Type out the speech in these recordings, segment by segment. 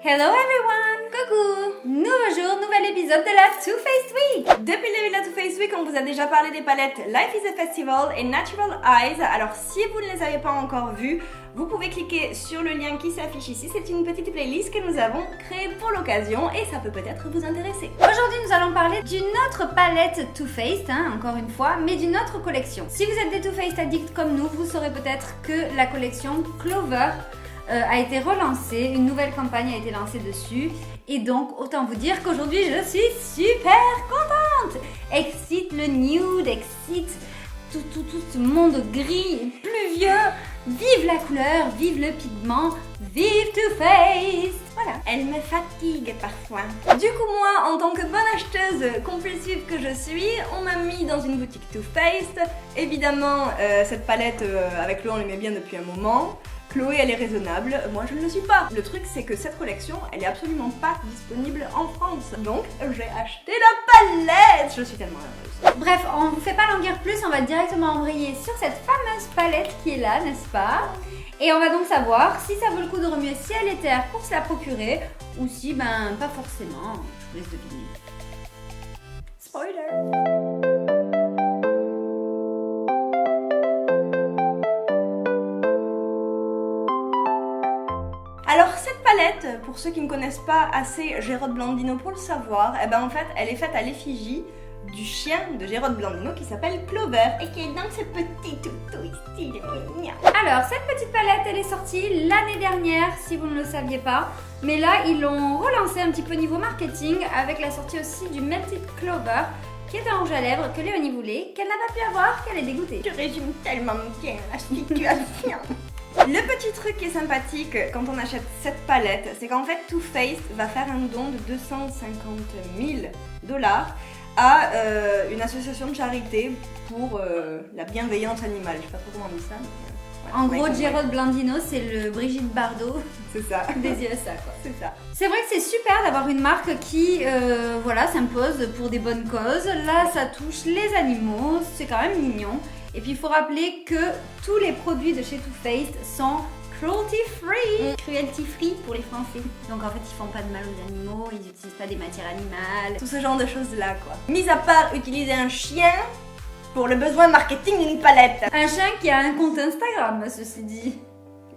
Hello everyone! Coucou! Nouveau jour, nouvel épisode de la Too Faced Week! Depuis le début de la Too Faced Week, on vous a déjà parlé des palettes Life is a Festival et Natural Eyes. Alors si vous ne les avez pas encore vues, vous pouvez cliquer sur le lien qui s'affiche ici. C'est une petite playlist que nous avons créée pour l'occasion et ça peut peut-être vous intéresser. Aujourd'hui, nous allons parler d'une autre palette Too Faced, encore une fois, mais d'une autre collection. Si vous êtes des Too Faced addicts comme nous, vous saurez peut-être que la collection Clover a été relancée, une nouvelle campagne a été lancée dessus et donc autant vous dire qu'aujourd'hui je suis super contente. Excite le nude, excite tout ce monde gris, pluvieux, vive la couleur, vive le pigment, vive Too Faced. Voilà, elle me fatigue parfois. Du coup moi, en tant que bonne acheteuse compulsive que je suis, on m'a mis dans une boutique Too Faced. Évidemment, cette palette avec Chloé on l'aimait bien depuis un moment. Chloé elle est raisonnable, moi je ne le suis pas. Le truc c'est que cette collection elle est absolument pas disponible en France. Donc j'ai acheté la palette. Je suis tellement heureuse. Bref, on vous fait pas languir plus, on va directement embrayer sur cette fameuse palette qui est là, n'est-ce pas? Et on va donc savoir si ça vaut le coup de remuer ciel et terre pour se la procurer ou si pas forcément. Je vous laisse deviner. Spoiler! Alors cette palette, pour ceux qui ne connaissent pas assez Gérard Blandino pour le savoir, en fait elle est faite à l'effigie du chien de Gérard Blandino qui s'appelle Clover et qui est dans ce petit toutou ici, mignon. Alors cette petite palette elle est sortie l'année dernière si vous ne le saviez pas, mais là ils l'ont relancée un petit peu niveau marketing avec la sortie aussi du Melted Clover qui est un rouge à lèvres que Léonie voulait, qu'elle n'a pas pu avoir, qu'elle est dégoûtée. Tu résumes tellement bien la situation. Le petit truc qui est sympathique quand on achète cette palette, c'est qu'en fait Too Faced va faire un don de 250 000 $ à une association de charité pour la bienveillance animale. Je sais pas trop comment on dit ça. Mais, voilà, en gros, Gérard Blandino, c'est le Brigitte Bardot. C'est ça. Des USA, quoi. C'est ça. C'est vrai que c'est super d'avoir une marque qui, s'impose pour des bonnes causes. Là, ça touche les animaux, c'est quand même mignon. Et puis il faut rappeler que tous les produits de chez Too Faced sont cruelty free. Cruelty free pour les Français. Donc en fait ils font pas de mal aux animaux, ils n'utilisent pas des matières animales, tout ce genre de choses là quoi. Mis à part utiliser un chien pour le besoin marketing d'une palette. Un chien qui a un compte Instagram ceci dit.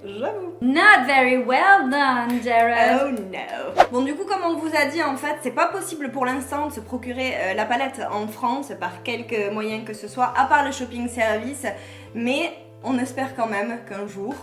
J'avoue. Not very well done, Jared. Oh no. Bon, du coup, comme on vous a dit, en fait, c'est pas possible pour l'instant de se procurer la palette en France par quelque moyen que ce soit, à part le shopping service. Mais on espère quand même qu'un jour,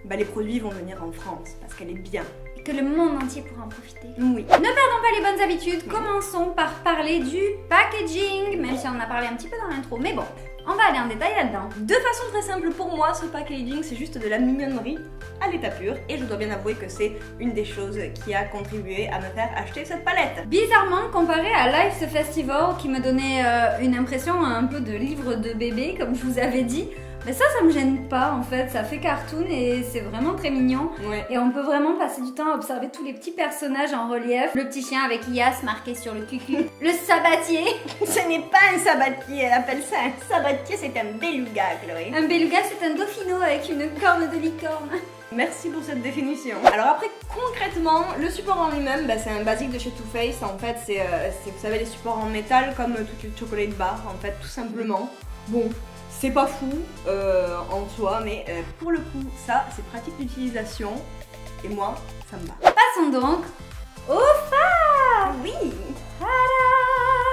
les produits vont venir en France parce qu'elle est bien. Et que le monde entier pourra en profiter. Oui. Ne perdons pas les bonnes habitudes. Commençons par parler du packaging, même si on en a parlé un petit peu dans l'intro. Mais bon. On va aller en détail là-dedans. De façon très simple pour moi, ce packaging c'est juste de la mignonnerie à l'état pur et je dois bien avouer que c'est une des choses qui a contribué à me faire acheter cette palette. Bizarrement, comparé à Life's a Festival qui me donnait une impression un peu de livre de bébé comme je vous avais dit, mais ça me gêne pas en fait, ça fait cartoon et c'est vraiment très mignon. Ouais. Et on peut vraiment passer du temps à observer tous les petits personnages en relief. Le petit chien avec Yas marqué sur le cucu. Le sabatier. Ce n'est pas un sabatier, elle appelle ça un sabatier, c'est un beluga, Chloé. Un beluga c'est un dauphino avec une corne de licorne. Merci pour cette définition. Alors après, concrètement, le support en lui-même, c'est un basique de chez Too Faced. En fait, c'est vous savez, les supports en métal comme toutes les chocolate bars, en fait, tout simplement. Bon. C'est pas fou en soi, mais pour le coup, ça, c'est pratique d'utilisation. Et moi, ça me va. Passons donc au phare. Oui.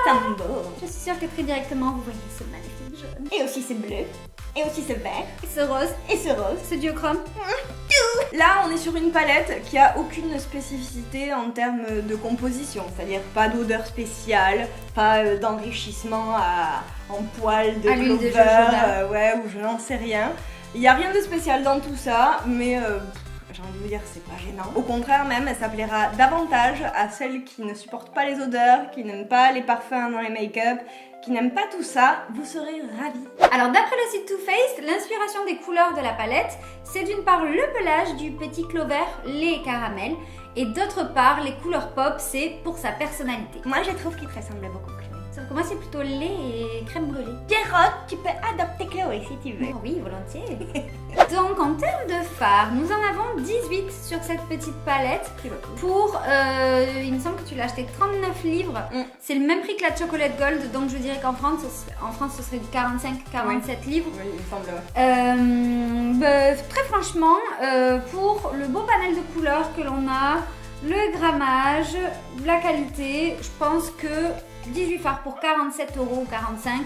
Tambour. Je suis sûre que très directement, vous voyez ce magnifique jaune. Et aussi ce bleu. Et aussi ce vert. Et ce rose. Et ce rose. Ce duochrome. Là, on est sur une palette qui a aucune spécificité en termes de composition, c'est-à-dire pas d'odeur spéciale, pas d'enrichissement en poils de clover, ou je n'en sais rien. Il n'y a rien de spécial dans tout ça, mais j'ai envie de vous dire c'est pas gênant. Au contraire même, ça plaira davantage à celles qui ne supportent pas les odeurs, qui n'aiment pas les parfums dans les make-up, qui n'aiment pas tout ça, vous serez ravis. Alors d'après le site Too Faced, l'inspiration des couleurs de la palette, c'est d'une part le pelage du petit Clover, les caramels, et d'autre part les couleurs pop, c'est pour sa personnalité. Moi je trouve qu'il te ressemble beaucoup, Chloé. Sauf que moi, c'est plutôt lait et crème brûlée. Gérold, tu peux adopter Chloé si tu veux. Oh oui, volontiers. Donc, en termes de fard, nous en avons 18 sur cette petite palette. Pour, il me semble que tu l'as acheté 39 livres. C'est le même prix que la Chocolate Gold, donc je dirais qu'en France, ce serait du 45-47 livres. Oui, il me semble, ouais. Très franchement, pour le beau panel de couleurs que l'on a, le grammage, la qualité, je pense que 18 fards pour 47 € ou 45,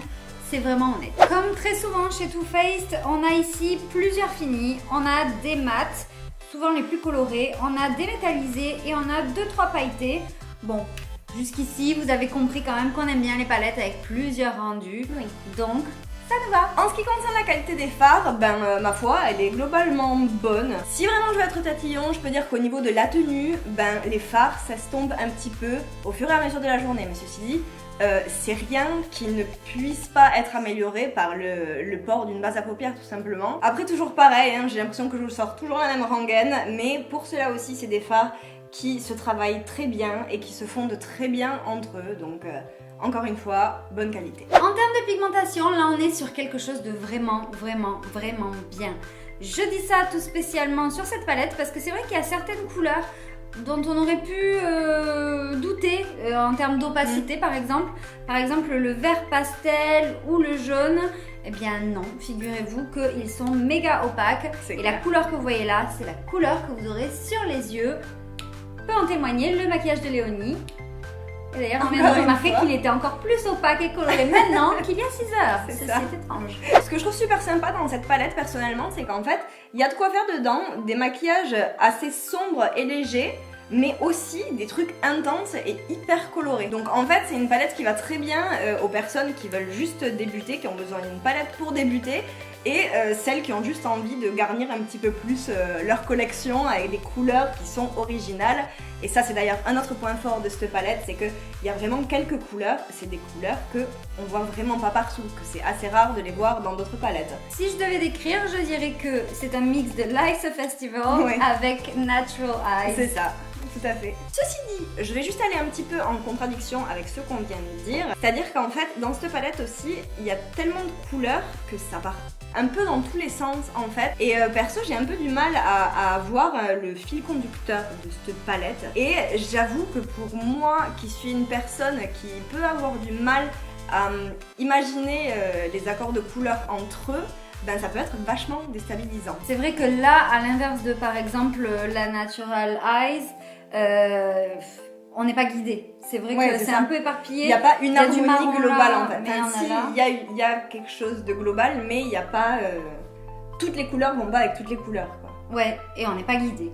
c'est vraiment honnête. Comme très souvent chez Too Faced, on a ici plusieurs finis. On a des mats, souvent les plus colorés, on a des métallisés et on a 2-3 pailletés. Bon, jusqu'ici, vous avez compris quand même qu'on aime bien les palettes avec plusieurs rendus. Oui. Donc, ça nous va. En ce qui concerne la qualité des fards, ma foi, elle est globalement bonne. Si vraiment je veux être tatillon, je peux dire qu'au niveau de la tenue, les fards s'estompent un petit peu au fur et à mesure de la journée. Mais ceci dit, c'est rien qui ne puisse pas être amélioré par le port d'une base à paupières tout simplement. Après toujours pareil, j'ai l'impression que je sors toujours la même rengaine, mais pour cela aussi c'est des fards qui se travaillent très bien et qui se fondent très bien entre eux, donc encore une fois, bonne qualité. En termes de pigmentation, là on est sur quelque chose de vraiment bien. Je dis ça tout spécialement sur cette palette parce que c'est vrai qu'il y a certaines couleurs dont on aurait pu douter en termes d'opacité par exemple. Par exemple le vert pastel ou le jaune, eh bien non, figurez-vous qu'ils sont méga opaques. Et la couleur que vous voyez là, c'est la couleur que vous aurez sur les yeux. Peut en témoigner le maquillage de Léonie. Et d'ailleurs, on vient de remarquer qu'il était encore plus opaque et coloré maintenant qu'il y a 6 heures. C'est étrange. Ce que je trouve super sympa dans cette palette, personnellement, c'est qu'en fait, il y a de quoi faire dedans, des maquillages assez sombres et légers, mais aussi des trucs intenses et hyper colorés. Donc en fait, c'est une palette qui va très bien aux personnes qui veulent juste débuter, qui ont besoin d'une palette pour débuter, et celles qui ont juste envie de garnir un petit peu plus leur collection avec des couleurs qui sont originales. Et ça, c'est d'ailleurs un autre point fort de cette palette, c'est qu'il y a vraiment quelques couleurs, c'est des couleurs qu'on voit vraiment pas partout, que c'est assez rare de les voir dans d'autres palettes. Si je devais décrire, je dirais que c'est un mix de Life's a Festival avec Natural Eyes. C'est ça. Tout à fait. Ceci dit, je vais juste aller un petit peu en contradiction avec ce qu'on vient de dire. C'est-à-dire qu'en fait, dans cette palette aussi, il y a tellement de couleurs que ça part un peu dans tous les sens en fait. Et perso, j'ai un peu du mal à voir le fil conducteur de cette palette. Et j'avoue que pour moi, qui suis une personne qui peut avoir du mal à imaginer les accords de couleurs entre eux, ça peut être vachement déstabilisant. C'est vrai que là, à l'inverse de par exemple la Natural Eyes, on n'est pas guidé. C'est vrai que c'est un peu éparpillé. Il n'y a pas une harmonie globale en fait. Il y a quelque chose de global, mais il n'y a pas... toutes les couleurs vont pas avec toutes les couleurs, quoi. Ouais, et on n'est pas guidé.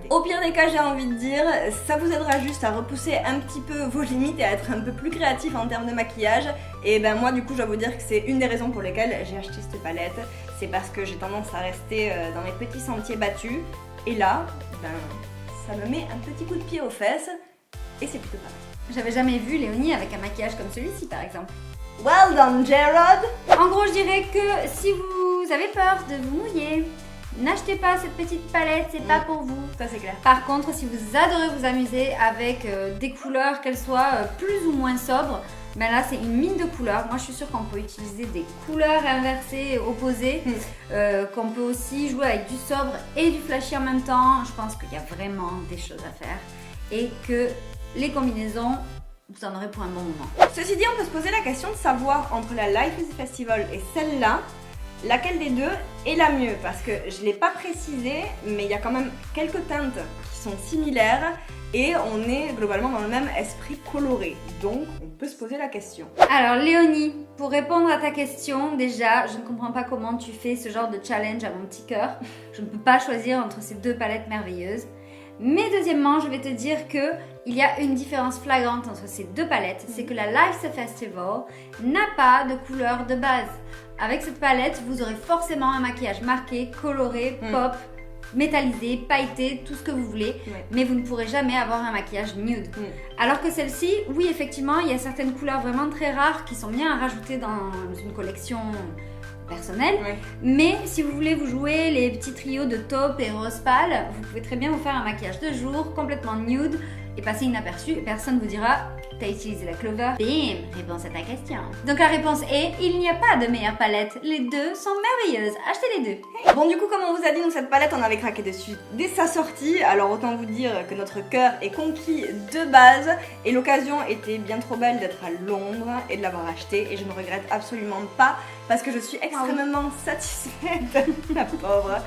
Au pire des cas, j'ai envie de dire, ça vous aidera juste à repousser un petit peu vos limites et à être un peu plus créatif en termes de maquillage. Et moi du coup, je dois vous dire que c'est une des raisons pour lesquelles j'ai acheté cette palette. C'est parce que j'ai tendance à rester dans les petits sentiers battus. Et là, ça me met un petit coup de pied aux fesses et c'est plutôt pas mal. J'avais jamais vu Léonie avec un maquillage comme celui-ci par exemple. Well done, Gérold! En gros, je dirais que si vous avez peur de vous mouiller, n'achetez pas cette petite palette, c'est pas pour vous. Ça c'est clair. Par contre, si vous adorez vous amuser avec des couleurs, qu'elles soient plus ou moins sobres, là c'est une mine de couleurs. Moi je suis sûre qu'on peut utiliser des couleurs inversées, opposées, qu'on peut aussi jouer avec du sobre et du flashy en même temps. Je pense qu'il y a vraiment des choses à faire et que les combinaisons, vous en aurez pour un bon moment. Ceci dit, on peut se poser la question de savoir entre la Life is a Festival et celle-là, laquelle des deux est la mieux, parce que je ne l'ai pas précisé, mais il y a quand même quelques teintes qui sont similaires et on est globalement dans le même esprit coloré, donc on peut se poser la question. Alors Léonie, pour répondre à ta question, déjà, je ne comprends pas comment tu fais ce genre de challenge à mon petit cœur. Je ne peux pas choisir entre ces deux palettes merveilleuses. Mais deuxièmement, je vais te dire que il y a une différence flagrante entre ces deux palettes, c'est que la Life's a Festival n'a pas de couleur de base. Avec cette palette, vous aurez forcément un maquillage marqué, coloré, pop, métallisé, pailleté, tout ce que vous voulez, mais vous ne pourrez jamais avoir un maquillage nude. Alors que celle-ci, oui effectivement, il y a certaines couleurs vraiment très rares qui sont bien à rajouter dans une collection personnelle, mais si vous voulez vous jouer les petits trios de taupe et rose pâle, vous pouvez très bien vous faire un maquillage de jour complètement nude et passer inaperçu et personne vous dira t'as utilisé la Clover. Bim, réponse à ta question. Donc la réponse est il n'y a pas de meilleure palette. Les deux sont merveilleuses. Achetez les deux. Bon, du coup, comme on vous a dit, nous, cette palette, on avait craqué dessus dès sa sortie. Alors, autant vous dire que notre cœur est conquis de base. Et l'occasion était bien trop belle d'être à Londres et de l'avoir acheté. Et je ne regrette absolument pas parce que je suis extrêmement satisfaite, la pauvre,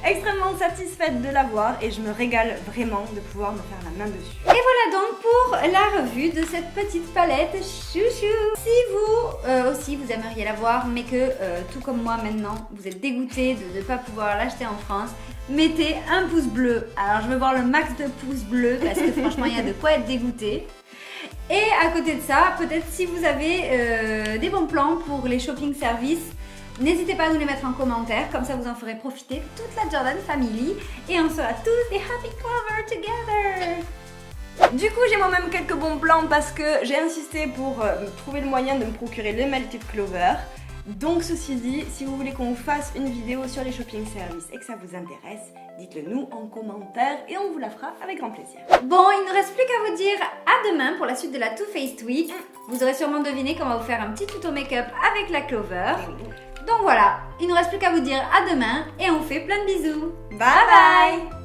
extrêmement satisfaite de l'avoir. Et je me régale vraiment de pouvoir me faire la main dessus. Et voilà donc pour la revue de cette petite palette chouchou. Si vous aussi vous aimeriez l'avoir mais que tout comme moi maintenant vous êtes dégoûté de ne pas pouvoir l'acheter en France, mettez un pouce bleu. Alors je veux voir le max de pouces bleus parce que franchement il y a de quoi être dégoûté. Et à côté de ça, peut-être si vous avez des bons plans pour les shopping services, n'hésitez pas à nous les mettre en commentaire, comme ça vous en ferez profiter toute la Jordan Family et on sera tous des Happy Clover together. Du coup, j'ai moi-même quelques bons plans parce que j'ai insisté pour trouver le moyen de me procurer le Melted Clover. Donc ceci dit, si vous voulez qu'on vous fasse une vidéo sur les shopping services et que ça vous intéresse, dites-le nous en commentaire et on vous la fera avec grand plaisir. Bon, il ne reste plus qu'à vous dire à demain pour la suite de la Too Faced Week. Vous aurez sûrement deviné qu'on va vous faire un petit tuto make-up avec la Clover. Donc voilà, il ne reste plus qu'à vous dire à demain et on fait plein de bisous. Bye bye.